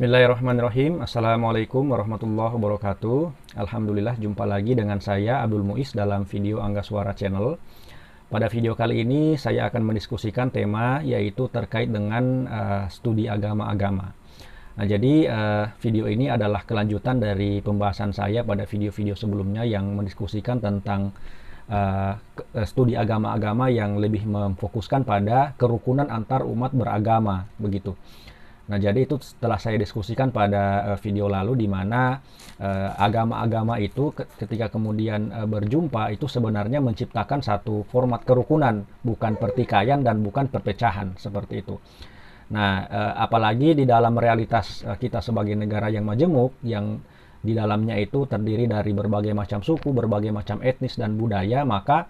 Bismillahirrahmanirrahim. Assalamualaikum warahmatullahi wabarakatuh. Alhamdulillah, jumpa lagi dengan saya Abdul Muiz dalam video Angga Suara Channel. Pada video kali ini saya akan mendiskusikan tema yaitu terkait dengan studi agama-agama. Nah, jadi video ini adalah kelanjutan dari pembahasan saya pada video-video sebelumnya yang mendiskusikan tentang studi agama-agama yang lebih memfokuskan pada kerukunan antar umat beragama, begitu. Nah, jadi itu setelah saya diskusikan pada video lalu di mana agama-agama itu ketika kemudian berjumpa itu sebenarnya menciptakan satu format kerukunan, bukan pertikaian dan bukan perpecahan seperti itu. Nah, apalagi di dalam realitas kita sebagai negara yang majemuk, yang di dalamnya itu terdiri dari berbagai macam suku, berbagai macam etnis dan budaya, maka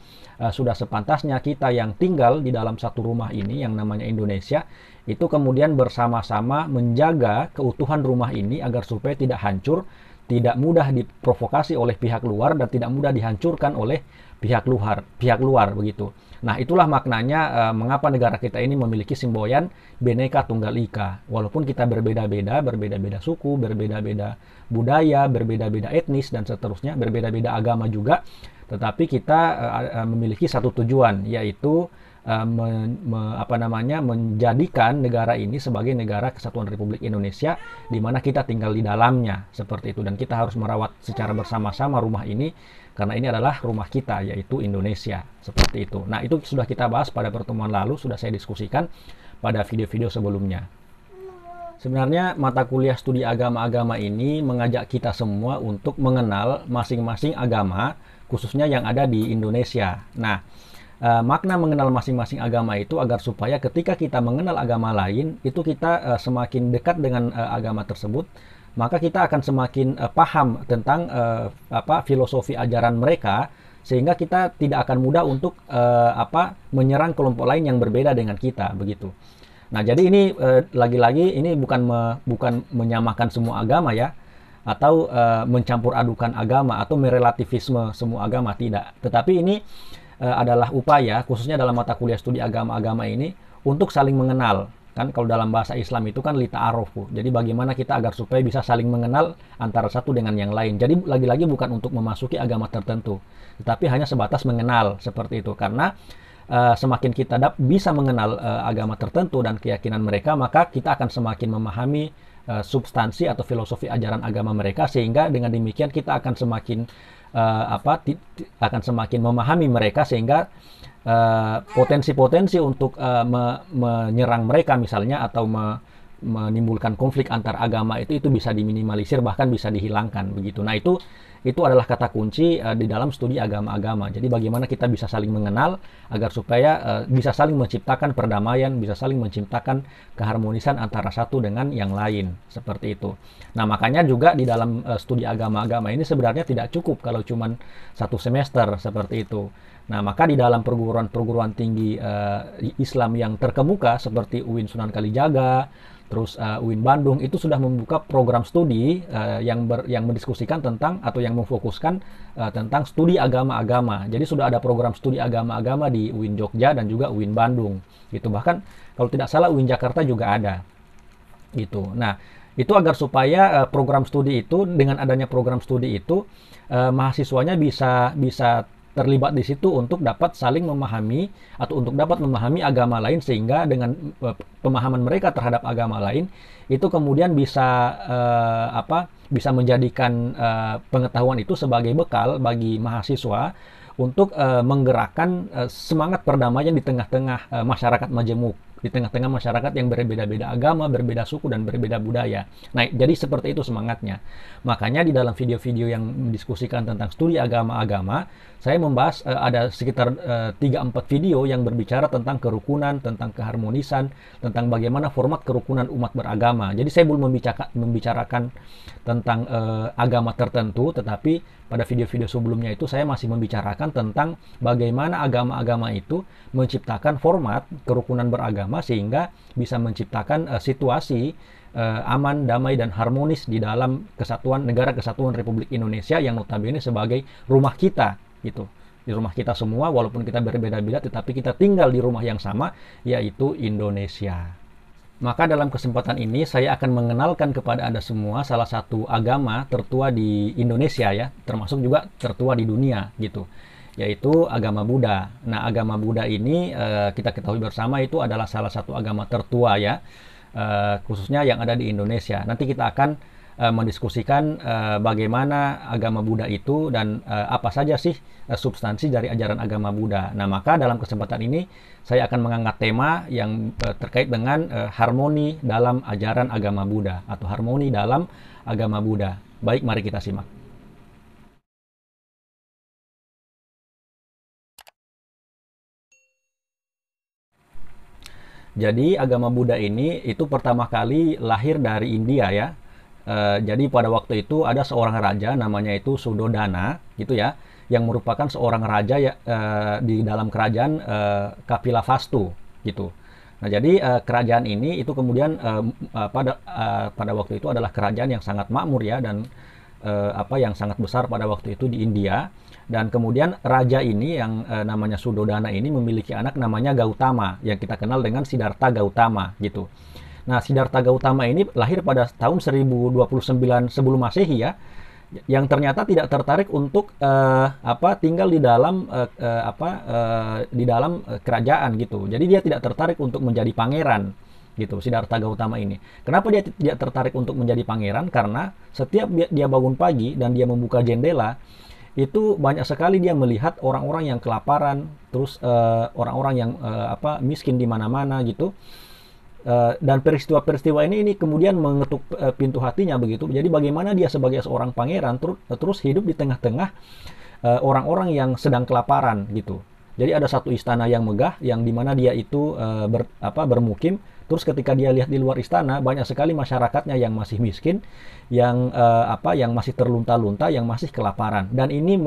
sudah sepantasnya kita yang tinggal di dalam satu rumah ini yang namanya Indonesia, itu kemudian bersama-sama menjaga keutuhan rumah ini agar supaya tidak hancur, tidak mudah diprovokasi oleh pihak luar dan tidak mudah dihancurkan oleh pihak luar begitu. Nah, itulah maknanya mengapa negara kita ini memiliki semboyan Bhinneka Tunggal Ika. Walaupun kita berbeda-beda suku, berbeda-beda budaya, berbeda-beda etnis dan seterusnya, berbeda-beda agama juga, tetapi kita memiliki satu tujuan, yaitu menjadikan negara ini sebagai negara Kesatuan Republik Indonesia di mana kita tinggal di dalamnya seperti itu, dan kita harus merawat secara bersama-sama rumah ini karena ini adalah rumah kita, yaitu Indonesia seperti itu. Nah, itu sudah kita bahas pada pertemuan lalu, sudah saya diskusikan pada video-video sebelumnya. Sebenarnya mata kuliah studi agama-agama ini mengajak kita semua untuk mengenal masing-masing agama, khususnya yang ada di Indonesia. Nah, makna mengenal masing-masing agama itu agar supaya ketika kita mengenal agama lain, itu kita semakin dekat dengan agama tersebut, maka kita akan semakin paham tentang filosofi ajaran mereka, sehingga kita tidak akan mudah untuk menyerang kelompok lain yang berbeda dengan kita, begitu. Nah, jadi ini lagi-lagi ini bukan menyamakan semua agama ya, atau mencampur adukan agama atau merelativisme semua agama, tidak. Tetapi ini adalah upaya, khususnya dalam mata kuliah studi agama-agama ini, untuk saling mengenal. Kan kalau dalam bahasa Islam itu kan lita'arufu. Jadi bagaimana kita agar supaya bisa saling mengenal antara satu dengan yang lain. Jadi lagi-lagi bukan untuk memasuki agama tertentu, tetapi hanya sebatas mengenal seperti itu. Karena semakin kita bisa mengenal agama tertentu dan keyakinan mereka, maka kita akan semakin memahami substansi atau filosofi ajaran agama mereka, sehingga dengan demikian kita akan semakin memahami mereka, sehingga potensi-potensi untuk menyerang mereka misalnya atau menimbulkan konflik antar agama itu bisa diminimalisir, bahkan bisa dihilangkan begitu. Nah, itu adalah kata kunci di dalam studi agama-agama. Jadi bagaimana kita bisa saling mengenal agar supaya bisa saling menciptakan perdamaian, bisa saling menciptakan keharmonisan antara satu dengan yang lain seperti itu. Nah, makanya juga di dalam studi agama-agama ini sebenarnya tidak cukup kalau cuma satu semester seperti itu. Nah, maka di dalam perguruan tinggi Islam yang terkemuka seperti UIN Sunan Kalijaga, terus UIN Bandung itu sudah membuka program studi yang mendiskusikan tentang atau yang memfokuskan tentang studi agama-agama. Jadi sudah ada program studi agama-agama di UIN Jogja dan juga UIN Bandung. Gitu. Bahkan kalau tidak salah UIN Jakarta juga ada. Gitu. Nah, itu agar supaya program studi itu, dengan adanya program studi itu, mahasiswanya bisa terlibat di situ untuk dapat saling memahami atau untuk dapat memahami agama lain, sehingga dengan pemahaman mereka terhadap agama lain itu kemudian bisa menjadikan pengetahuan itu sebagai bekal bagi mahasiswa untuk menggerakkan semangat perdamaian di tengah-tengah masyarakat majemuk, di tengah-tengah masyarakat yang berbeda-beda agama, berbeda suku, dan berbeda budaya. Nah, jadi seperti itu semangatnya. Makanya di dalam video-video yang mendiskusikan tentang studi agama-agama, saya membahas ada sekitar 3-4 video yang berbicara tentang kerukunan, tentang keharmonisan, tentang bagaimana format kerukunan umat beragama. Jadi saya belum membicarakan tentang agama tertentu, tetapi pada video-video sebelumnya itu saya masih membicarakan tentang bagaimana agama-agama itu menciptakan format kerukunan beragama sehingga bisa menciptakan situasi aman, damai, dan harmonis di dalam Negara Kesatuan Republik Indonesia yang notabene sebagai rumah kita, gitu. Di rumah kita semua, walaupun kita berbeda-beda, tetapi kita tinggal di rumah yang sama, yaitu Indonesia. Maka dalam kesempatan ini saya akan mengenalkan kepada Anda semua salah satu agama tertua di Indonesia ya, termasuk juga tertua di dunia gitu, yaitu agama Buddha. Nah, agama Buddha ini kita ketahui bersama itu adalah salah satu agama tertua ya, khususnya yang ada di Indonesia. Nanti kita akan mendiskusikan bagaimana agama Buddha itu dan apa saja sih substansi dari ajaran agama Buddha. Nah, maka dalam kesempatan ini saya akan mengangkat tema yang terkait dengan harmoni dalam ajaran agama Buddha atau harmoni dalam agama Buddha. Baik, mari kita simak. Jadi agama Buddha ini itu pertama kali lahir dari India ya. Jadi pada waktu itu ada seorang raja namanya itu Suddhodana gitu ya, yang merupakan seorang raja ya, di dalam kerajaan Kapilavastu gitu. Nah, jadi kerajaan ini itu kemudian pada waktu itu adalah kerajaan yang sangat makmur ya, dan yang sangat besar pada waktu itu di India. Dan kemudian raja ini yang namanya Suddhodana ini memiliki anak namanya Gautama, yang kita kenal dengan Siddhartha Gautama gitu. Nah, Siddhartha Gautama ini lahir pada tahun 1029 sebelum Masehi ya, yang ternyata tidak tertarik untuk tinggal di dalam kerajaan gitu. Jadi dia tidak tertarik untuk menjadi pangeran gitu, Siddhartha Gautama ini. Kenapa dia tidak tertarik untuk menjadi pangeran? Karena setiap dia bangun pagi dan dia membuka jendela, itu banyak sekali dia melihat orang-orang yang kelaparan, terus orang-orang yang miskin di mana-mana gitu. Dan peristiwa-peristiwa ini kemudian mengetuk pintu hatinya begitu. Jadi bagaimana dia sebagai seorang pangeran terus hidup di tengah-tengah orang-orang yang sedang kelaparan gitu. Jadi ada satu istana yang megah yang dimana dia itu bermukim. Terus ketika dia lihat di luar istana banyak sekali masyarakatnya yang masih miskin, yang masih terlunta-lunta, yang masih kelaparan. Dan ini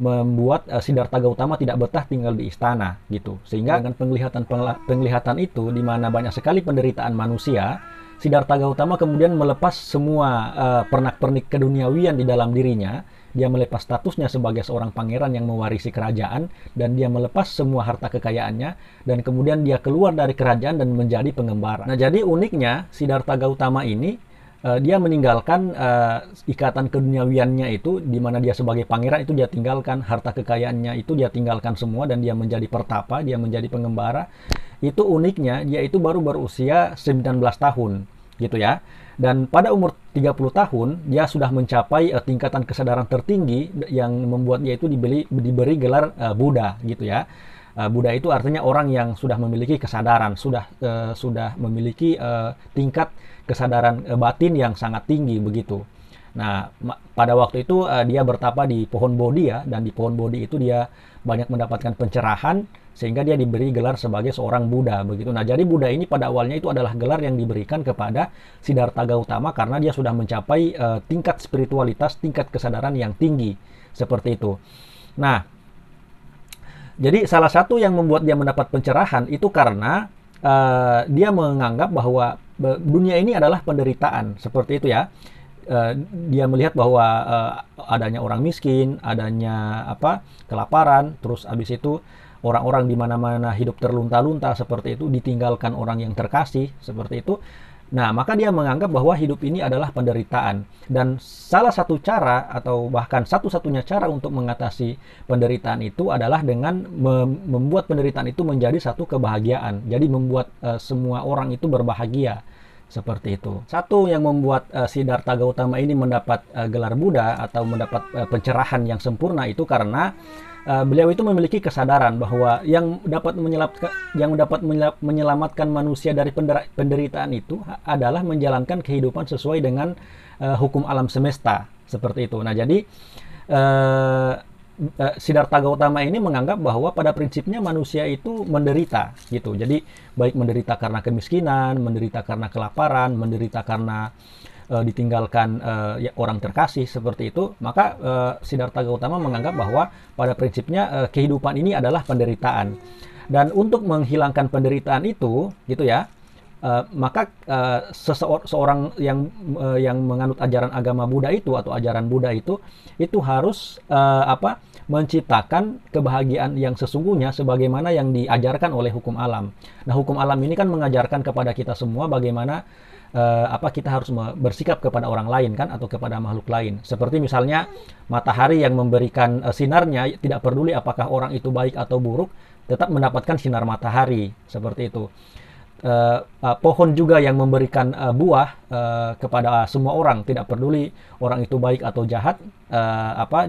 membuat Siddhartha Gautama tidak betah tinggal di istana gitu. Sehingga dengan penglihatan itu di mana banyak sekali penderitaan manusia, Siddhartha Gautama kemudian melepas semua pernak-pernik keduniawian di dalam dirinya. Dia melepas statusnya sebagai seorang pangeran yang mewarisi kerajaan, dan dia melepas semua harta kekayaannya, dan kemudian dia keluar dari kerajaan dan menjadi pengembara. Nah, jadi uniknya Siddhartha Gautama ini dia meninggalkan ikatan keduniawiannya itu, di mana dia sebagai pangeran itu dia tinggalkan, harta kekayaannya itu dia tinggalkan semua, dan dia menjadi pertapa, dia menjadi pengembara. Itu uniknya, dia itu baru berusia 19 tahun gitu ya. Dan pada umur 30 tahun dia sudah mencapai tingkatan kesadaran tertinggi yang membuat dia itu diberi gelar Buddha gitu ya. Buddha itu artinya orang yang sudah memiliki kesadaran, sudah memiliki tingkat kesadaran batin yang sangat tinggi begitu. Nah, pada waktu itu dia bertapa di pohon Bodhi ya, dan di pohon Bodhi itu dia banyak mendapatkan pencerahan sehingga dia diberi gelar sebagai seorang Buddha begitu. Nah, jadi Buddha ini pada awalnya itu adalah gelar yang diberikan kepada Siddhartha Gautama karena dia sudah mencapai tingkat spiritualitas, tingkat kesadaran yang tinggi seperti itu. Nah, jadi salah satu yang membuat dia mendapat pencerahan itu karena dia menganggap bahwa dunia ini adalah penderitaan seperti itu ya. Dia melihat bahwa adanya orang miskin, adanya kelaparan, terus habis itu orang-orang di mana-mana hidup terlunta-lunta seperti itu, ditinggalkan orang yang terkasih seperti itu. Nah, maka dia menganggap bahwa hidup ini adalah penderitaan, dan salah satu cara atau bahkan satu-satunya cara untuk mengatasi penderitaan itu adalah dengan membuat penderitaan itu menjadi satu kebahagiaan. Jadi membuat semua orang itu berbahagia. Seperti itu. Satu yang membuat Siddhartha Gautama ini mendapat gelar Buddha atau mendapat pencerahan yang sempurna itu karena beliau itu memiliki kesadaran bahwa yang dapat menyelamatkan manusia dari penderitaan itu adalah menjalankan kehidupan sesuai dengan hukum alam semesta seperti itu. Nah, jadi Siddhartha Gautama ini menganggap bahwa pada prinsipnya manusia itu menderita gitu. Jadi baik menderita karena kemiskinan, menderita karena kelaparan, menderita karena ditinggalkan orang terkasih seperti itu. Maka Siddhartha Gautama menganggap bahwa pada prinsipnya kehidupan ini adalah penderitaan. Dan untuk menghilangkan penderitaan itu gitu ya, maka seseorang yang menganut ajaran agama Buddha itu atau ajaran Buddha itu harus menciptakan kebahagiaan yang sesungguhnya sebagaimana yang diajarkan oleh hukum alam. Nah, hukum alam ini kan mengajarkan kepada kita semua bagaimana kita harus bersikap kepada orang lain kan, atau kepada makhluk lain. Seperti misalnya matahari yang memberikan sinarnya, tidak peduli apakah orang itu baik atau buruk, tetap mendapatkan sinar matahari, seperti itu. Pohon juga yang memberikan buah kepada semua orang, tidak peduli orang itu baik atau jahat,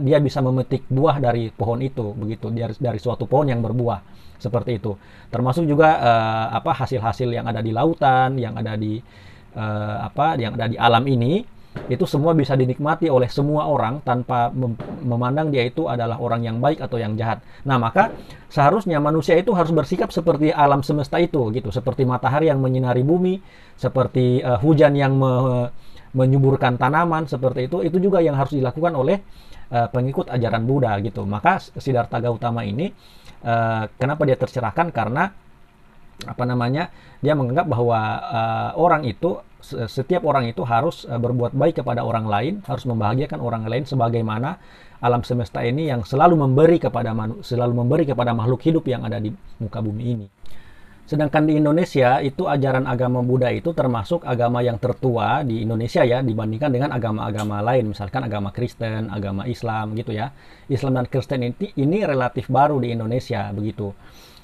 dia bisa memetik buah dari pohon itu, begitu, dari suatu pohon yang berbuah, seperti itu. Termasuk juga hasil-hasil yang ada di lautan, yang ada di alam ini, itu semua bisa dinikmati oleh semua orang tanpa memandang dia itu adalah orang yang baik atau yang jahat. Nah, maka seharusnya manusia itu harus bersikap seperti alam semesta itu, gitu, seperti matahari yang menyinari bumi, seperti hujan yang menyuburkan tanaman, seperti itu juga yang harus dilakukan oleh pengikut ajaran Buddha, gitu. Maka Siddhartha Gautama ini kenapa dia tercerahkan, karena dia menganggap bahwa setiap orang itu harus berbuat baik kepada orang lain, harus membahagiakan orang lain, sebagaimana alam semesta ini yang selalu memberi kepada makhluk hidup yang ada di muka bumi ini. Sedangkan di Indonesia itu ajaran agama Buddha itu termasuk agama yang tertua di Indonesia ya, dibandingkan dengan agama-agama lain, misalkan agama Kristen, agama Islam, gitu ya. Islam dan Kristen ini relatif baru di Indonesia, begitu.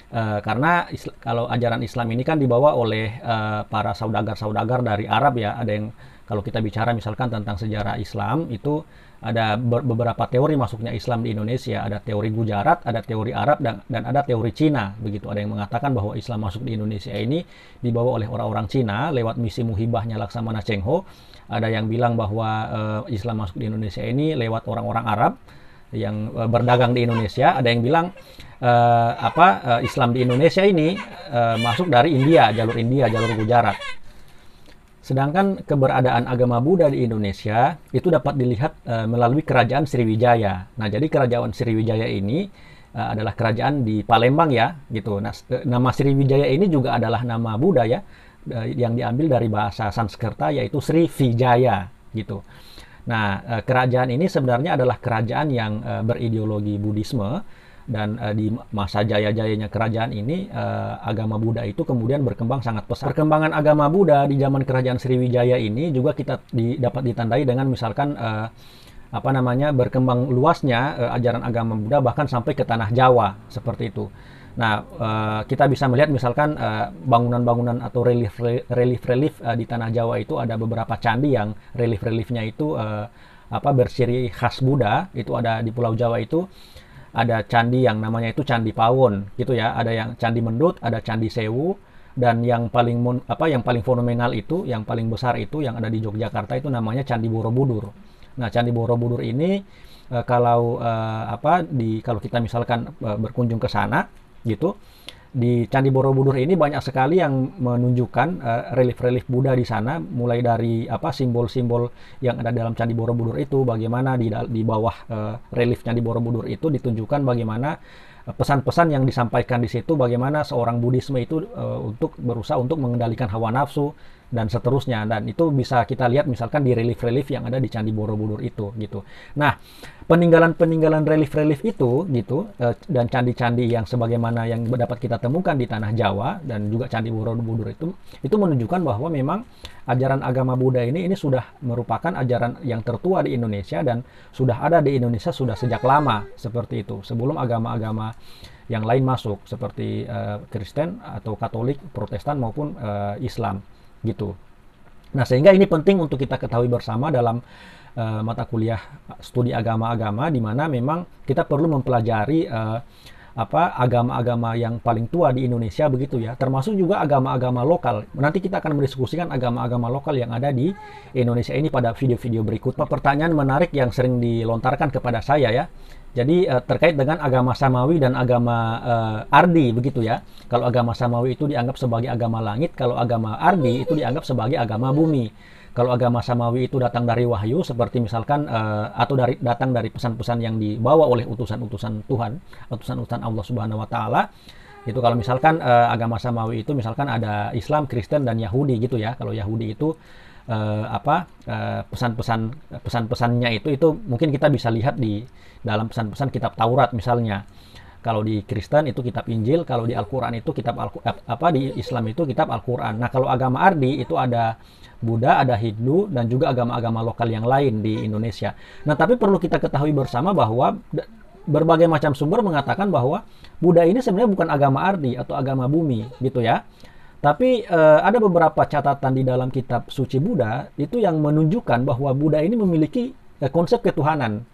Karena kalau ajaran Islam ini kan dibawa oleh para saudagar-saudagar dari Arab ya. Ada yang, kalau kita bicara misalkan tentang sejarah Islam, itu ada beberapa teori masuknya Islam di Indonesia. Ada teori Gujarat, ada teori Arab, dan ada teori Cina, begitu. Ada yang mengatakan bahwa Islam masuk di Indonesia ini dibawa oleh orang-orang Cina lewat misi muhibahnya Laksamana Cheng Ho. Ada yang bilang bahwa Islam masuk di Indonesia ini lewat orang-orang Arab yang berdagang di Indonesia. Ada yang bilang Islam di Indonesia ini masuk dari India, jalur Gujarat. Sedangkan keberadaan agama Buddha di Indonesia itu dapat dilihat melalui kerajaan Sriwijaya. Nah, jadi kerajaan Sriwijaya ini adalah kerajaan di Palembang ya, gitu. Nah, nama Sriwijaya ini juga adalah nama Buddha ya, yang diambil dari bahasa Sanskerta, yaitu Sri Vijaya, gitu. Nah, kerajaan ini sebenarnya adalah kerajaan yang berideologi Buddhisme, dan di masa jaya-jayanya kerajaan ini agama Buddha itu kemudian berkembang sangat pesat. Perkembangan agama Buddha di zaman kerajaan Sriwijaya ini juga dapat ditandai dengan misalkan berkembang luasnya ajaran agama Buddha bahkan sampai ke tanah Jawa, seperti itu. Nah, kita bisa melihat misalkan bangunan-bangunan atau relief-relief di tanah Jawa itu ada beberapa candi yang relief-reliefnya itu bersiri khas Buddha. Itu ada di Pulau Jawa itu. Ada candi yang namanya itu Candi Pawon, gitu ya. Ada yang Candi Mendut, ada Candi Sewu, dan yang paling fenomenal itu, yang paling besar itu yang ada di Yogyakarta itu namanya Candi Borobudur. Nah, Candi Borobudur ini kalau kita misalkan berkunjung ke sana, gitu, di Candi Borobudur ini banyak sekali yang menunjukkan relief-relief Buddha di sana, mulai dari simbol-simbol yang ada dalam Candi Borobudur itu, bagaimana di bawah relief Candi Borobudur itu ditunjukkan bagaimana pesan-pesan yang disampaikan di situ, bagaimana seorang Buddhisme itu untuk berusaha untuk mengendalikan hawa nafsu dan seterusnya. Dan itu bisa kita lihat misalkan di relief-relief yang ada di Candi Borobudur itu, gitu. Nah, peninggalan-peninggalan relief-relief itu, gitu, dan candi-candi yang sebagaimana yang dapat kita temukan di tanah Jawa dan juga Candi Borobudur itu menunjukkan bahwa memang ajaran agama Buddha ini sudah merupakan ajaran yang tertua di Indonesia dan sudah ada di Indonesia sudah sejak lama, seperti itu, sebelum agama-agama yang lain masuk seperti Kristen atau Katolik, Protestan maupun Islam, gitu. Nah, sehingga ini penting untuk kita ketahui bersama dalam mata kuliah studi agama-agama, di mana memang kita perlu mempelajari agama-agama yang paling tua di Indonesia, begitu ya, termasuk juga agama-agama lokal. Nanti kita akan mendiskusikan agama-agama lokal yang ada di Indonesia ini pada video-video berikut. Pertanyaan menarik yang sering dilontarkan kepada saya ya. Jadi terkait dengan agama Samawi dan agama Ardi, begitu ya. Kalau agama Samawi itu dianggap sebagai agama langit, kalau agama Ardi itu dianggap sebagai agama bumi. Kalau agama Samawi itu datang dari wahyu, seperti misalkan atau datang dari pesan-pesan yang dibawa oleh utusan-utusan Tuhan, utusan-utusan Allah Subhanahu wa taala. Itu kalau misalkan agama Samawi itu misalkan ada Islam, Kristen, dan Yahudi, gitu ya. Kalau Yahudi itu pesan-pesannya itu mungkin kita bisa lihat di dalam pesan-pesan kitab Taurat misalnya. Kalau di Kristen itu kitab Injil, kalau di Al-Quran itu di Islam itu kitab Al-Quran. Nah, kalau agama Ardi itu ada Buddha, ada Hindu, dan juga agama-agama lokal yang lain di Indonesia. Nah, tapi perlu kita ketahui bersama bahwa berbagai macam sumber mengatakan bahwa Buddha ini sebenarnya bukan agama Ardi atau agama bumi, gitu ya. Tapi ada beberapa catatan di dalam kitab suci Buddha itu yang menunjukkan bahwa Buddha ini memiliki konsep ketuhanan.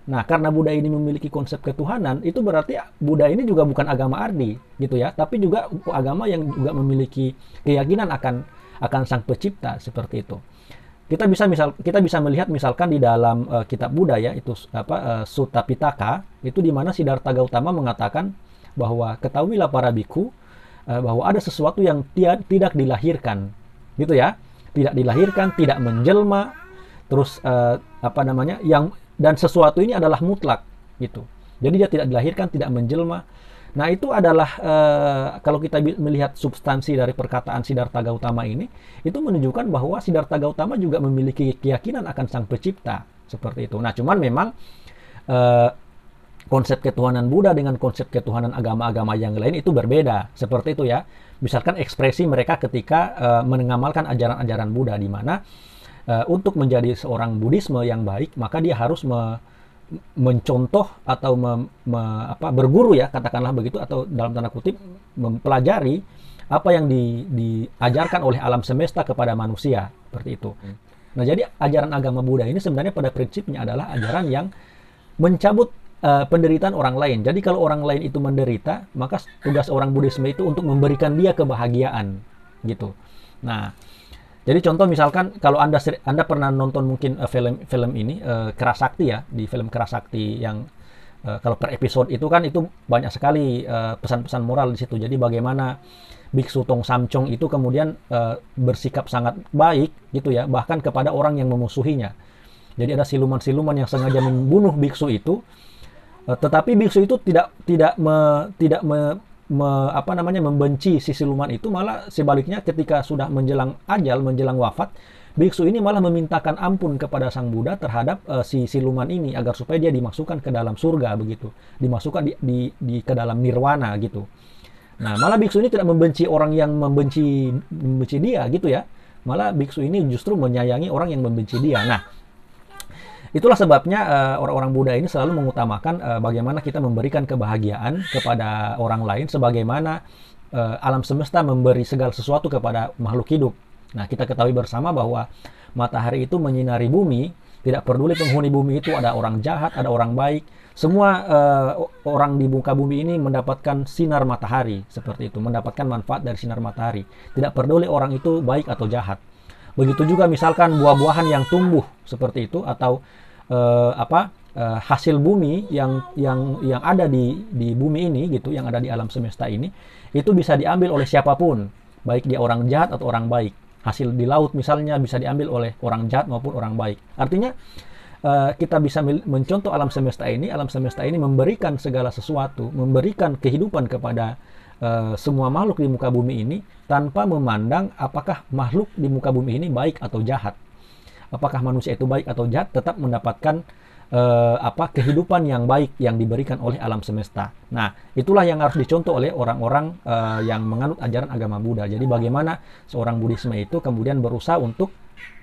Nah, karena Buddha ini memiliki konsep ketuhanan, itu berarti Buddha ini juga bukan agama Ardi, gitu ya, tapi juga agama yang juga memiliki keyakinan akan Sang Pencipta seperti itu. Kita bisa melihat misalkan di dalam kitab Buddha ya, itu Sutta Pitaka, itu di mana Siddhartha Gautama mengatakan bahwa ketahuilah para biku bahwa ada sesuatu yang tidak dilahirkan, gitu ya, tidak dilahirkan, tidak menjelma, terus dan sesuatu ini adalah mutlak, gitu. Jadi dia tidak dilahirkan, tidak menjelma. Nah, itu adalah kalau kita melihat substansi dari perkataan Siddhartha Gautama ini, itu menunjukkan bahwa Siddhartha Gautama juga memiliki keyakinan akan Sang Pencipta, seperti itu. Nah, cuman memang konsep ketuhanan Buddha dengan konsep ketuhanan agama-agama yang lain itu berbeda, seperti itu ya. Misalkan ekspresi mereka ketika mengamalkan ajaran-ajaran Buddha, di mana untuk menjadi seorang Buddhisme yang baik, maka dia harus mencontoh atau berguru ya, katakanlah begitu, atau dalam tanda kutip mempelajari apa yang diajarkan oleh alam semesta kepada manusia, seperti itu. Nah, jadi ajaran agama Buddha ini sebenarnya pada prinsipnya adalah ajaran yang mencabut penderitaan orang lain. Jadi kalau orang lain itu menderita, maka tugas orang Buddhisme itu untuk memberikan dia kebahagiaan, gitu. Nah, jadi contoh misalkan kalau Anda pernah nonton mungkin film ini Kerasakti ya, di film Kerasakti yang kalau per episode itu kan itu banyak sekali pesan-pesan moral di situ. Jadi bagaimana Biksu Tong Samcong itu kemudian bersikap sangat baik gitu ya, bahkan kepada orang yang memusuhinya. Jadi ada siluman-siluman yang sengaja membunuh biksu itu, tetapi biksu itu tidak membenci si siluman itu, malah sebaliknya ketika sudah menjelang ajal, menjelang wafat, biksu ini malah memintakan ampun kepada Sang Buddha terhadap si siluman ini agar supaya dia dimasukkan ke dalam surga begitu, dimasukkan ke dalam nirwana gitu. Nah, malah biksu ini tidak membenci orang yang membenci dia gitu ya. Malah biksu ini justru menyayangi orang yang membenci dia. Nah, itulah sebabnya orang-orang Buddha ini selalu mengutamakan bagaimana kita memberikan kebahagiaan kepada orang lain, sebagaimana alam semesta memberi segala sesuatu kepada makhluk hidup. Nah, kita ketahui bersama bahwa matahari itu menyinari bumi, tidak peduli penghuni bumi itu ada orang jahat, ada orang baik. Semua orang di muka bumi ini mendapatkan sinar matahari, seperti itu, mendapatkan manfaat dari sinar matahari. Tidak peduli orang itu baik atau jahat. Begitu juga misalkan buah-buahan yang tumbuh seperti itu, atau hasil bumi yang ada di bumi ini gitu, yang ada di alam semesta ini, itu bisa diambil oleh siapapun, baik dia orang jahat atau orang baik. Hasil di laut misalnya bisa diambil oleh orang jahat maupun orang baik. Artinya kita bisa mencontoh alam semesta ini. Alam semesta ini memberikan segala sesuatu, memberikan kehidupan kepada semua makhluk di muka bumi ini, tanpa memandang apakah makhluk di muka bumi ini baik atau jahat. Apakah manusia itu baik atau jahat, tetap mendapatkan kehidupan yang baik yang diberikan oleh alam semesta. Nah, itulah yang harus dicontoh oleh orang-orang yang menganut ajaran agama Buddha. Jadi bagaimana seorang Buddhisme itu kemudian berusaha untuk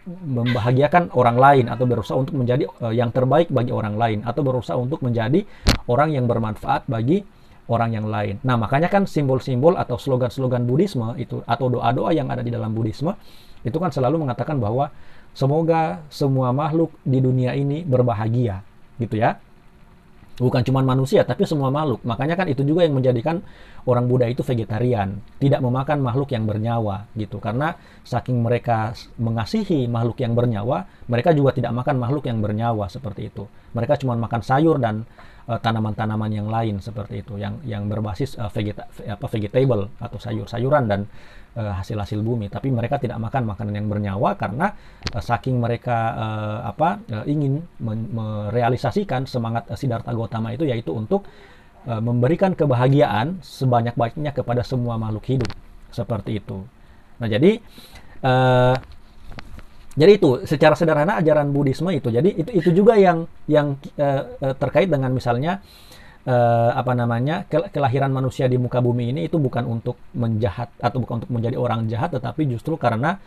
membahagiakan orang lain, atau berusaha untuk menjadi yang terbaik bagi orang lain, atau berusaha untuk menjadi orang yang bermanfaat bagi orang yang lain. Nah, makanya kan simbol-simbol atau slogan-slogan Buddhisme itu, atau doa-doa yang ada di dalam Buddhisme itu kan selalu mengatakan bahwa semoga semua makhluk di dunia ini berbahagia, gitu ya. Bukan cuma manusia, tapi semua makhluk. Makanya kan itu juga yang menjadikan orang Buddha itu vegetarian, tidak memakan makhluk yang bernyawa, gitu. Karena saking mereka mengasihi makhluk yang bernyawa, mereka juga tidak makan makhluk yang bernyawa, seperti itu. Mereka cuma makan sayur dan tanaman-tanaman yang lain, seperti itu, yang berbasis vegetable atau sayur-sayuran dan hasil-hasil bumi. Tapi mereka tidak makan makanan yang bernyawa karena saking mereka ingin merealisasikan semangat Siddhartha Gautama itu, yaitu untuk memberikan kebahagiaan sebanyak-banyaknya kepada semua makhluk hidup, seperti itu. Nah, jadi Jadi itu secara sederhana ajaran Buddhisme itu. Jadi itu juga yang terkait dengan misalnya apa namanya, kelahiran manusia di muka bumi ini itu bukan untuk menjahat atau bukan untuk menjadi orang jahat, tetapi justru karena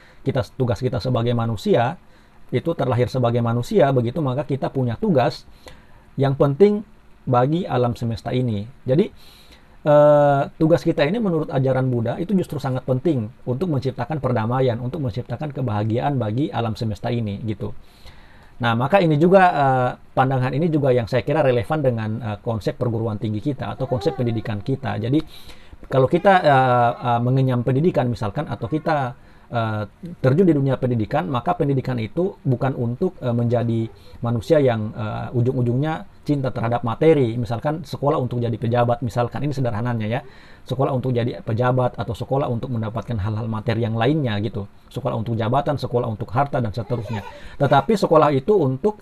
tugas kita sebagai manusia itu terlahir sebagai manusia begitu, maka kita punya tugas yang penting bagi alam semesta ini. Jadi tugas kita ini menurut ajaran Buddha itu justru sangat penting untuk menciptakan perdamaian, untuk menciptakan kebahagiaan bagi alam semesta ini gitu. Nah, maka ini juga pandangan ini juga yang saya kira relevan dengan konsep perguruan tinggi kita atau konsep pendidikan kita. Jadi kalau kita mengenyam pendidikan misalkan, atau kita terjun di dunia pendidikan, maka pendidikan itu bukan untuk menjadi manusia yang ujung-ujungnya cinta terhadap materi. Misalkan sekolah untuk jadi pejabat, misalkan ini sederhananya ya, sekolah untuk jadi pejabat atau sekolah untuk mendapatkan hal-hal materi yang lainnya gitu, sekolah untuk jabatan, sekolah untuk harta dan seterusnya. Tetapi sekolah itu untuk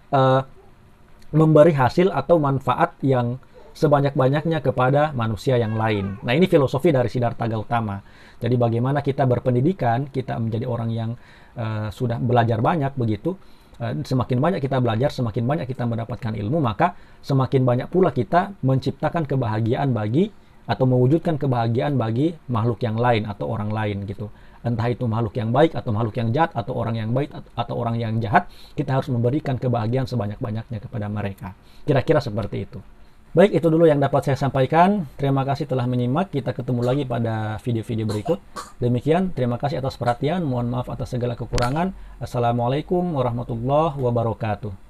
memberi hasil atau manfaat yang sebanyak-banyaknya kepada manusia yang lain. Nah, ini filosofi dari Siddhartha Gautama. Jadi bagaimana kita berpendidikan, kita menjadi orang yang sudah belajar banyak begitu. Semakin banyak kita belajar, semakin banyak kita mendapatkan ilmu, maka semakin banyak pula kita menciptakan kebahagiaan bagi atau mewujudkan kebahagiaan bagi makhluk yang lain atau orang lain gitu. Entah itu makhluk yang baik atau makhluk yang jahat, atau orang yang baik atau orang yang jahat, kita harus memberikan kebahagiaan sebanyak-banyaknya kepada mereka. Kira-kira seperti itu. Baik, itu dulu yang dapat saya sampaikan. Terima kasih telah menyimak. Kita ketemu lagi pada video-video berikut. Demikian, terima kasih atas perhatian. Mohon maaf atas segala kekurangan. Assalamualaikum warahmatullahi wabarakatuh.